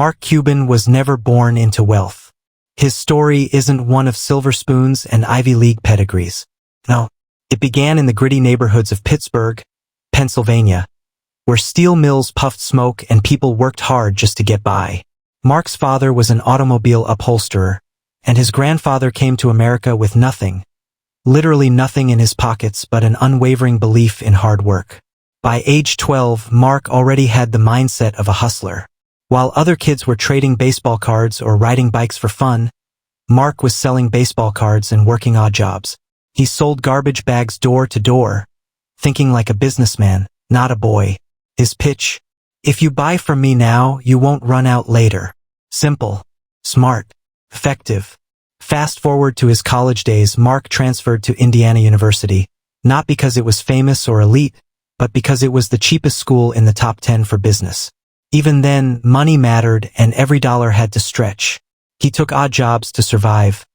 Mark Cuban was never born into wealth. His story isn't one of silver spoons and Ivy League pedigrees. No, it began in the gritty neighborhoods of Pittsburgh, Pennsylvania, where steel mills puffed smoke and people worked hard just to get by. Mark's father was an automobile upholsterer, and his grandfather came to America with nothing, literally nothing in his pockets but an unwavering belief in hard work. By age 12, Mark already had the mindset of a hustler. While other kids were trading baseball cards or riding bikes for fun, Mark was selling baseball cards and working odd jobs. He sold garbage bags door to door, thinking like a businessman, not a boy. His pitch: if you buy from me now, you won't run out later. Simple, smart, effective. Fast forward to his college days, Mark transferred to Indiana University, not because it was famous or elite, but because it was the cheapest school in the top 10 for business. Even then, money mattered and every dollar had to stretch. He took odd jobs to survive.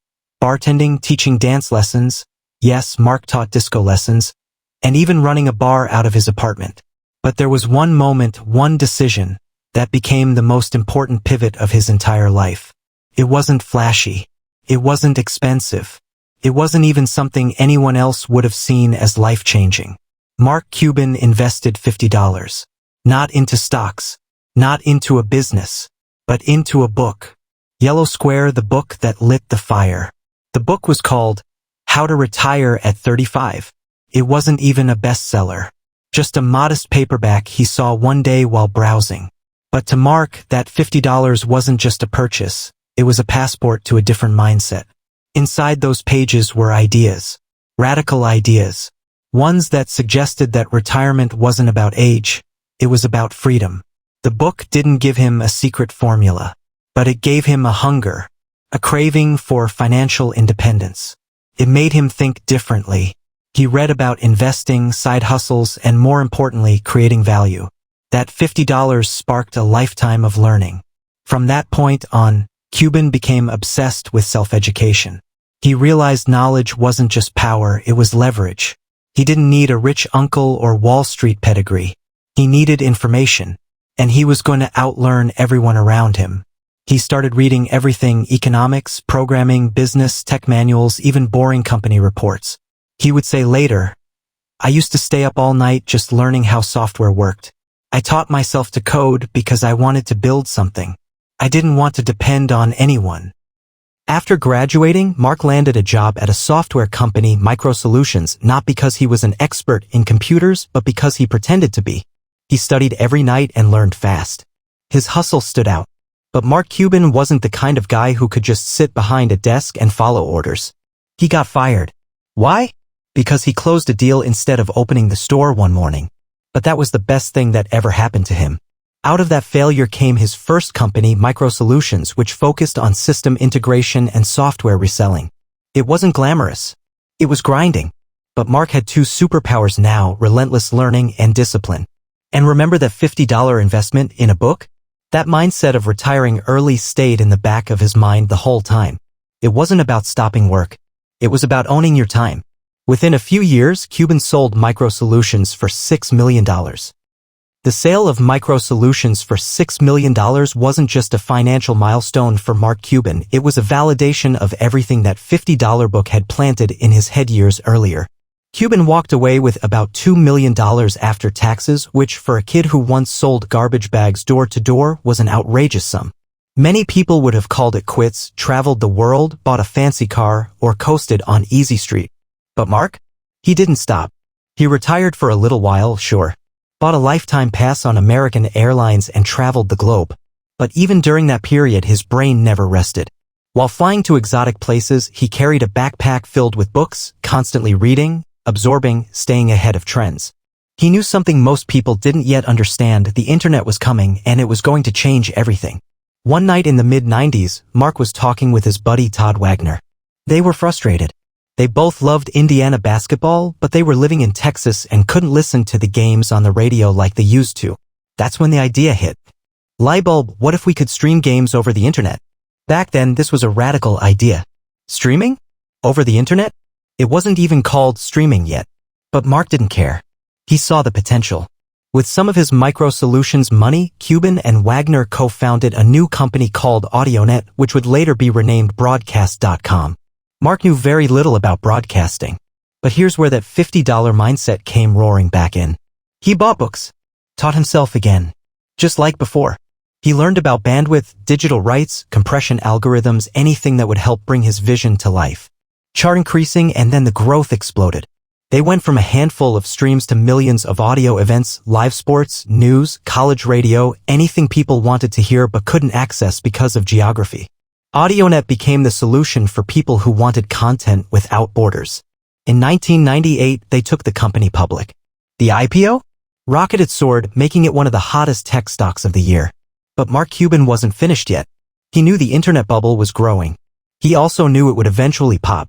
Bartending, teaching dance lessons. Yes, Mark taught disco lessons. And even running a bar out of his apartment. But there was one moment, one decision, that became the most important pivot of his entire life. It wasn't flashy. It wasn't expensive. It wasn't even something anyone else would have seen as life-changing. Mark Cuban invested $50. Not into stocks. Not into a business, but into a book. Yellow Square, the book that lit the fire. The book was called How to Retire at 35. It wasn't even a bestseller. Just a modest paperback he saw one day while browsing. But to Mark, that $50 wasn't just a purchase. It was a passport to a different mindset. Inside those pages were ideas. Radical ideas. Ones that suggested that retirement wasn't about age. It was about freedom. The book didn't give him a secret formula, but it gave him a hunger, a craving for financial independence. It made him think differently. He read about investing, side hustles, and more importantly, creating value. That $50 sparked a lifetime of learning. From that point on, Cuban became obsessed with self-education. He realized knowledge wasn't just power, it was leverage. He didn't need a rich uncle or Wall Street pedigree. He needed information. And he was going to outlearn everyone around him. He started reading everything: economics, programming, business, tech manuals, even boring company reports. He would say later, "I used to stay up all night just learning how software worked. I taught myself to code because I wanted to build something. I didn't want to depend on anyone." After graduating, Mark landed a job at a software company, MicroSolutions, not because he was an expert in computers, but because he pretended to be. He studied every night and learned fast. His hustle stood out. But Mark Cuban wasn't the kind of guy who could just sit behind a desk and follow orders. He got fired. Why? Because he closed a deal instead of opening the store one morning. But that was the best thing that ever happened to him. Out of that failure came his first company, MicroSolutions, which focused on system integration and software reselling. It wasn't glamorous. It was grinding. But Mark had two superpowers now: relentless learning and discipline. And remember that $50 investment in a book? That mindset of retiring early stayed in the back of his mind the whole time. It wasn't about stopping work. It was about owning your time. Within a few years, Cuban sold MicroSolutions for $6 million. The sale of MicroSolutions for $6 million wasn't just a financial milestone for Mark Cuban, it was a validation of everything that $50 book had planted in his head years earlier. Cuban walked away with about $2 million after taxes, which for a kid who once sold garbage bags door to door was an outrageous sum. Many people would have called it quits, traveled the world, bought a fancy car, or coasted on Easy Street. But Mark? He didn't stop. He retired for a little while, sure. Bought a lifetime pass on American Airlines and traveled the globe. But even during that period, his brain never rested. While flying to exotic places, he carried a backpack filled with books, constantly reading, absorbing, staying ahead of trends. He knew something most people didn't yet understand: the internet was coming and it was going to change everything. One night in the mid-90s, Mark was talking with his buddy Todd Wagner. They were frustrated. They both loved Indiana basketball, but they were living in Texas and couldn't listen to the games on the radio like they used to. That's when the idea hit. Lightbulb, what if we could stream games over the internet? Back then, this was a radical idea. Streaming? Over the internet? It wasn't even called streaming yet. But Mark didn't care. He saw the potential. With some of his micro-solutions money, Cuban and Wagner co-founded a new company called AudioNet, which would later be renamed Broadcast.com. Mark knew very little about broadcasting. But here's where that $50 mindset came roaring back in. He bought books, taught himself again. Just like before. He learned about bandwidth, digital rights, compression algorithms, anything that would help bring his vision to life. Chart increasing, and then the growth exploded. They went from a handful of streams to millions of audio events, live sports, news, college radio, anything people wanted to hear but couldn't access because of geography. AudioNet became the solution for people who wanted content without borders. In 1998, they took the company public. The IPO? Rocketed soared, making it one of the hottest tech stocks of the year. But Mark Cuban wasn't finished yet. He knew the internet bubble was growing. He also knew it would eventually pop.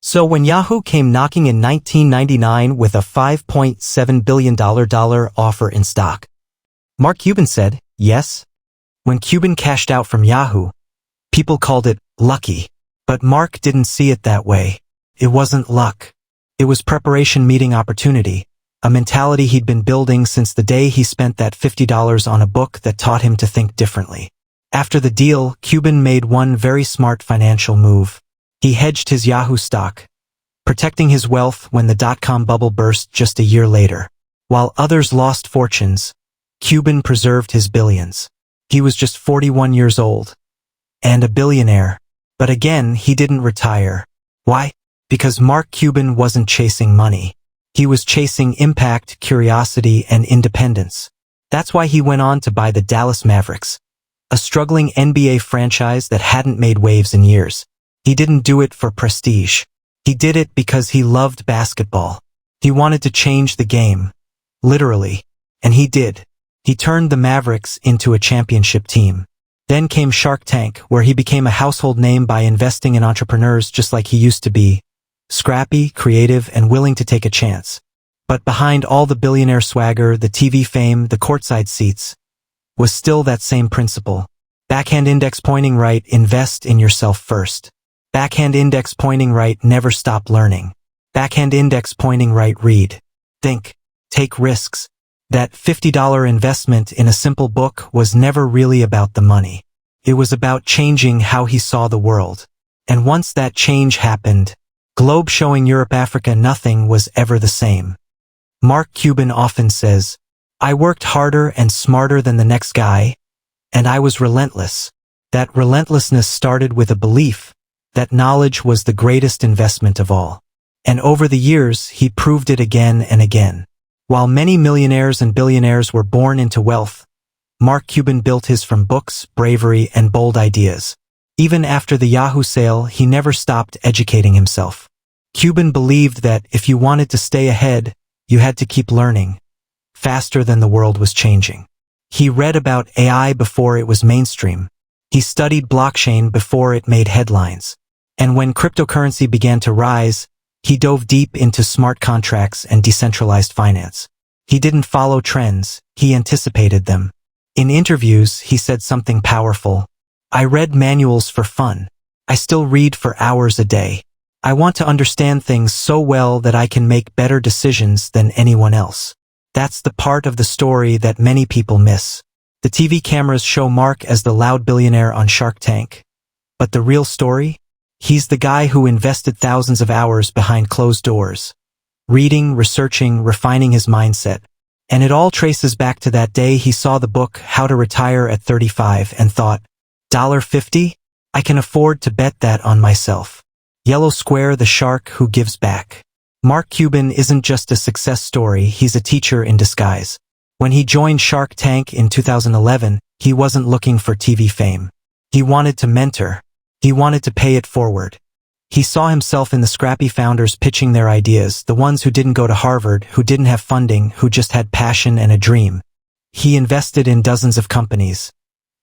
So when Yahoo came knocking in 1999 with a $5.7 billion offer in stock, Mark Cuban said, yes. When Cuban cashed out from Yahoo, people called it lucky. But Mark didn't see it that way. It wasn't luck. It was preparation meeting opportunity, a mentality he'd been building since the day he spent that $50 on a book that taught him to think differently. After the deal, Cuban made one very smart financial move. He hedged his Yahoo stock, protecting his wealth when the dot-com bubble burst just a year later. While others lost fortunes, Cuban preserved his billions. He was just 41 years old, and a billionaire. But again, he didn't retire. Why? Because Mark Cuban wasn't chasing money. He was chasing impact, curiosity, and independence. That's why he went on to buy the Dallas Mavericks, a struggling NBA franchise that hadn't made waves in years. He didn't do it for prestige. He did it because he loved basketball. He wanted to change the game, literally. And he did. He turned the Mavericks into a championship team. Then came Shark Tank, where he became a household name by investing in entrepreneurs just like he used to be. Scrappy, creative, and willing to take a chance. But behind all the billionaire swagger, the TV fame, the courtside seats, was still that same principle. Backhand index pointing right, invest in yourself first. Backhand index pointing right, never stop learning. Backhand index pointing right, read. Think. Take risks. That $50 investment in a simple book was never really about the money. It was about changing how he saw the world. And once that change happened, globe showing Europe, Africa, nothing was ever the same. Mark Cuban often says, I worked harder and smarter than the next guy, and I was relentless. That relentlessness started with a belief that knowledge was the greatest investment of all. And over the years, he proved it again and again. While many millionaires and billionaires were born into wealth, Mark Cuban built his from books, bravery, and bold ideas. Even after the Yahoo sale, he never stopped educating himself. Cuban believed that if you wanted to stay ahead, you had to keep learning, faster than the world was changing. He read about AI before it was mainstream. He studied blockchain before it made headlines. And when cryptocurrency began to rise, he dove deep into smart contracts and decentralized finance. He didn't follow trends, he anticipated them. In interviews, he said something powerful. I read manuals for fun. I still read for hours a day. I want to understand things so well that I can make better decisions than anyone else. That's the part of the story that many people miss. The TV cameras show Mark as the loud billionaire on Shark Tank. But the real story? He's the guy who invested thousands of hours behind closed doors, reading, researching, refining his mindset. And it all traces back to that day he saw the book How to Retire at 35 and thought, $50? I can afford to bet that on myself. Yellow Square, the shark who gives back. Mark Cuban isn't just a success story, he's a teacher in disguise. When he joined Shark Tank in 2011, he wasn't looking for TV fame. He wanted to mentor. He wanted to pay it forward. He saw himself in the scrappy founders pitching their ideas, the ones who didn't go to Harvard, who didn't have funding, who just had passion and a dream. He invested in dozens of companies.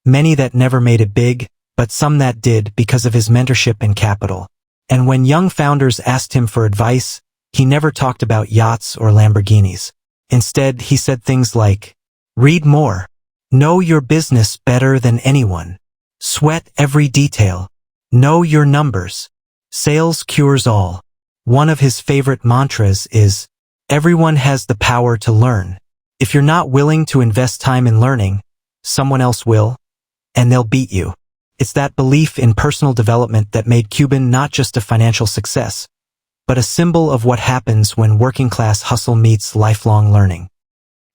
Many that never made it big, but some that did because of his mentorship and capital. And when young founders asked him for advice, he never talked about yachts or Lamborghinis. Instead, he said things like, read more. Know your business better than anyone. Sweat every detail. Know your numbers. Sales cures all. One of his favorite mantras is, everyone has the power to learn. If you're not willing to invest time in learning, someone else will, and they'll beat you. It's that belief in personal development that made Cuban not just a financial success, but a symbol of what happens when working-class hustle meets lifelong learning.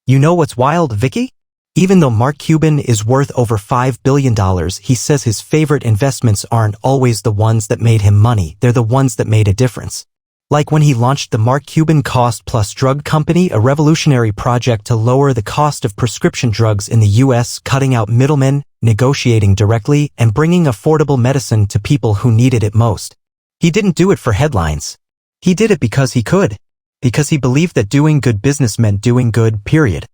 You know what's wild, Vicky? Even though Mark Cuban is worth over $5 billion, he says his favorite investments aren't always the ones that made him money, they're the ones that made a difference. Like when he launched the Mark Cuban Cost Plus Drug Company, a revolutionary project to lower the cost of prescription drugs in the U.S., cutting out middlemen, negotiating directly, and bringing affordable medicine to people who needed it most. He didn't do it for headlines. He did it because he could. Because he believed that doing good business meant doing good, period.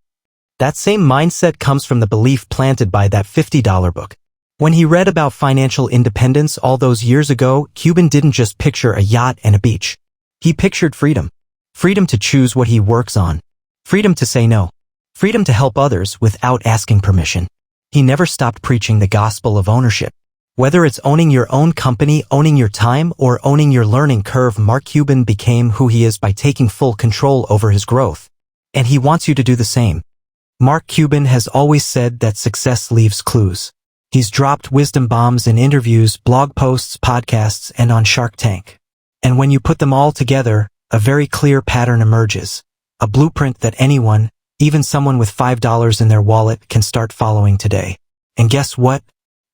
That same mindset comes from the belief planted by that $50 book. When he read about financial independence all those years ago, Cuban didn't just picture a yacht and a beach. He pictured freedom. Freedom to choose what he works on. Freedom to say no. Freedom to help others without asking permission. He never stopped preaching the gospel of ownership. Whether it's owning your own company, owning your time, or owning your learning curve, Mark Cuban became who he is by taking full control over his growth. And he wants you to do the same. Mark Cuban has always said that success leaves clues. He's dropped wisdom bombs in interviews, blog posts, podcasts, and on Shark Tank. And when you put them all together, a very clear pattern emerges. A blueprint that anyone, even someone with $5 in their wallet, can start following today. And guess what?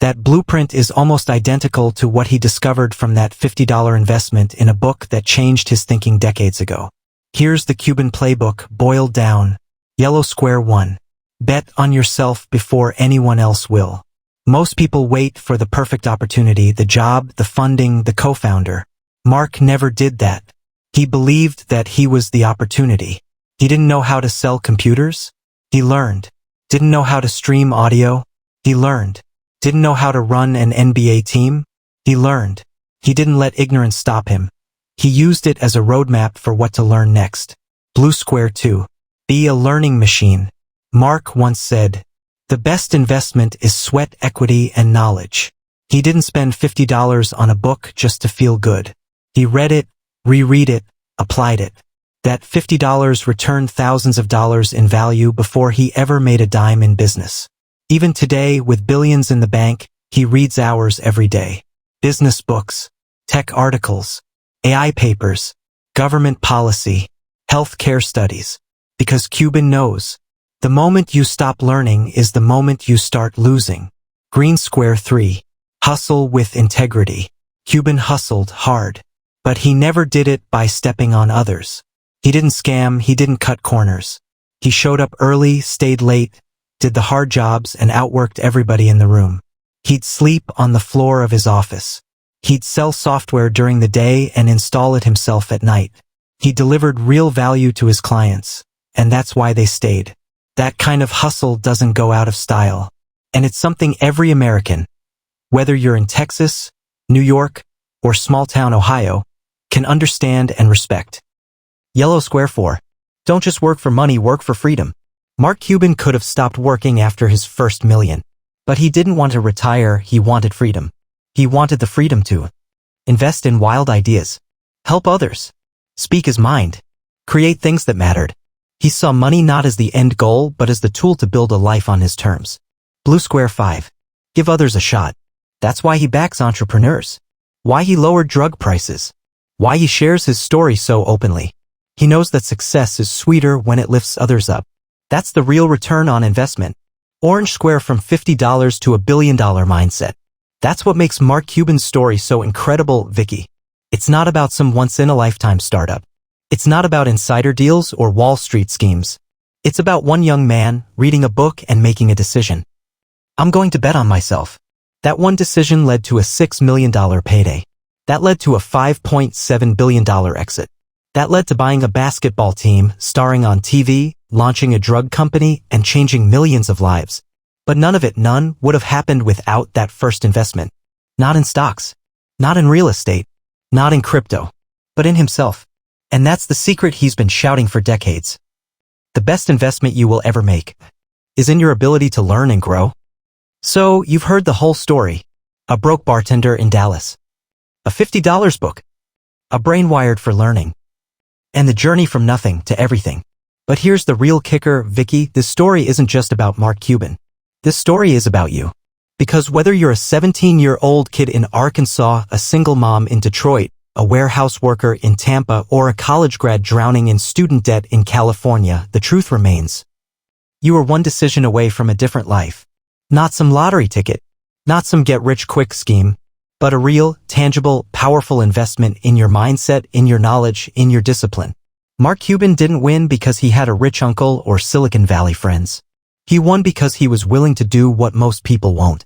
That blueprint is almost identical to what he discovered from that $50 investment in a book that changed his thinking decades ago. Here's the Cuban playbook, boiled down. Yellow square 1. Bet on yourself before anyone else will. Most people wait for the perfect opportunity, the job, the funding, the co-founder. Mark never did that. He believed that he was the opportunity. He didn't know how to sell computers? He learned. Didn't know how to stream audio? He learned. Didn't know how to run an NBA team? He learned. He didn't let ignorance stop him. He used it as a roadmap for what to learn next. Blue square 2. Be a learning machine. Mark once said, "The best investment is sweat equity and knowledge." He didn't spend $50 on a book just to feel good. He read it, reread it, applied it. That $50 returned thousands of dollars in value before he ever made a dime in business. Even today, with billions in the bank, he reads hours every day. Business books, tech articles, AI papers, government policy, healthcare studies. Because Cuban knows, the moment you stop learning is the moment you start losing. Green square 3. Hustle with integrity. Cuban hustled hard. But he never did it by stepping on others. He didn't scam, he didn't cut corners. He showed up early, stayed late, did the hard jobs, and outworked everybody in the room. He'd sleep on the floor of his office. He'd sell software during the day and install it himself at night. He delivered real value to his clients, and that's why they stayed. That kind of hustle doesn't go out of style. And it's something every American, whether you're in Texas, New York, or small-town Ohio, can understand and respect. Yellow square 4. Don't just work for money, work for freedom. Mark Cuban could have stopped working after his first million. But he didn't want to retire, he wanted freedom. He wanted the freedom to invest in wild ideas, help others, speak his mind, create things that mattered. He saw money not as the end goal, but as the tool to build a life on his terms. Blue square 5. Give others a shot. That's why he backs entrepreneurs. Why he lowered drug prices. Why he shares his story so openly. He knows that success is sweeter when it lifts others up. That's the real return on investment. Orange square from $50 to $1 billion mindset. That's what makes Mark Cuban's story so incredible, Vicky. It's not about some once-in-a-lifetime startup. It's not about insider deals or Wall Street schemes. It's about one young man reading a book and making a decision. I'm going to bet on myself. That one decision led to a $6 million payday. That led to a $5.7 billion exit. That led to buying a basketball team, starring on TV, launching a drug company, and changing millions of lives. But none would have happened without that first investment. Not in stocks. Not in real estate. Not in crypto. But in himself. And that's the secret he's been shouting for decades. The best investment you will ever make is in your ability to learn and grow. So, you've heard the whole story. A broke bartender in Dallas. A $50 book. A brain wired for learning. And the journey from nothing to everything. But here's the real kicker, Vicky, this story isn't just about Mark Cuban. This story is about you. Because whether you're a 17-year-old kid in Arkansas, a single mom in Detroit, a warehouse worker in Tampa, or a college grad drowning in student debt in California, the truth remains. You are one decision away from a different life. Not some lottery ticket, not some get-rich-quick scheme, but a real, tangible, powerful investment in your mindset, in your knowledge, in your discipline. Mark Cuban didn't win because he had a rich uncle or Silicon Valley friends. He won because he was willing to do what most people won't.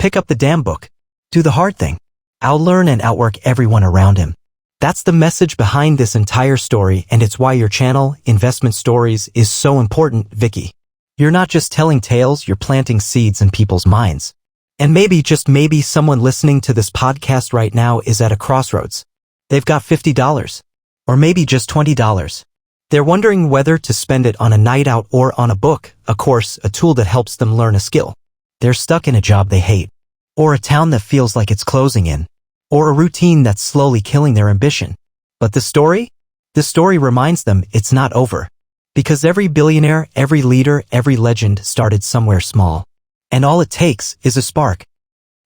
Pick up the damn book. Do the hard thing. Outlearn and outwork everyone around him. That's the message behind this entire story, and it's why your channel, Investment Stories, is so important, Vicky. You're not just telling tales, you're planting seeds in people's minds. And maybe, just maybe, someone listening to this podcast right now is at a crossroads. They've got $50. Or maybe just $20. They're wondering whether to spend it on a night out or on a book, a course, a tool that helps them learn a skill. They're stuck in a job they hate. Or a town that feels like it's closing in. Or a routine that's slowly killing their ambition. But the story? The story reminds them it's not over. Because every billionaire, every leader, every legend started somewhere small. And all it takes is a spark.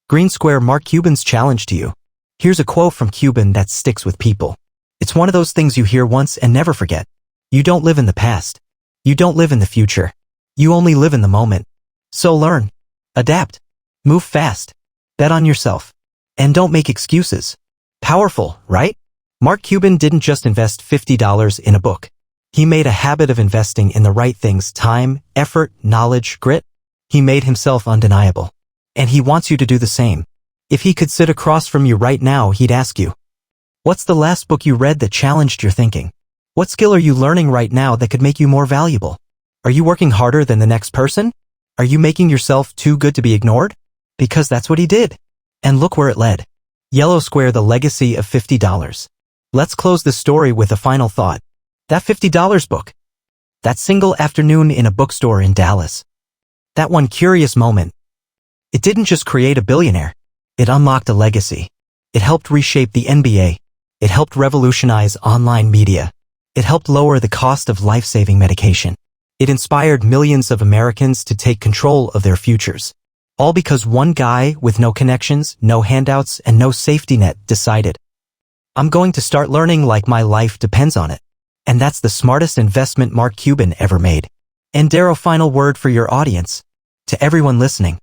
Green Square, Mark Cuban's challenge to you. Here's a quote from Cuban that sticks with people. It's one of those things you hear once and never forget. You don't live in the past. You don't live in the future. You only live in the moment. So learn. Adapt. Move fast. Bet on yourself. And don't make excuses. Powerful, right? Mark Cuban didn't just invest $50 in a book. He made a habit of investing in the right things: time, effort, knowledge, grit. He made himself undeniable. And he wants you to do the same. If he could sit across from you right now, he'd ask you, what's the last book you read that challenged your thinking? What skill are you learning right now that could make you more valuable? Are you working harder than the next person? Are you making yourself too good to be ignored? Because that's what he did. And look where it led. Yellow Square, the legacy of $50. Let's close the story with a final thought. That $50 book. That single afternoon in a bookstore in Dallas. That one curious moment. It didn't just create a billionaire. It unlocked a legacy. It helped reshape the NBA. It helped revolutionize online media. It helped lower the cost of life-saving medication. It inspired millions of Americans to take control of their futures. All because one guy with no connections, no handouts, and no safety net decided, I'm going to start learning like my life depends on it. And that's the smartest investment Mark Cuban ever made. And Darrow, final word for your audience. To everyone listening.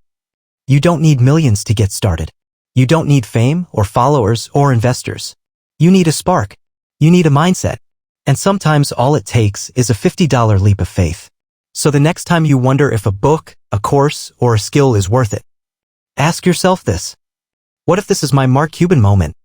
You don't need millions to get started. You don't need fame or followers or investors. You need a spark. You need a mindset. And sometimes all it takes is a $50 leap of faith. So the next time you wonder if a book, a course, or a skill is worth it, ask yourself this. What if this is my Mark Cuban moment?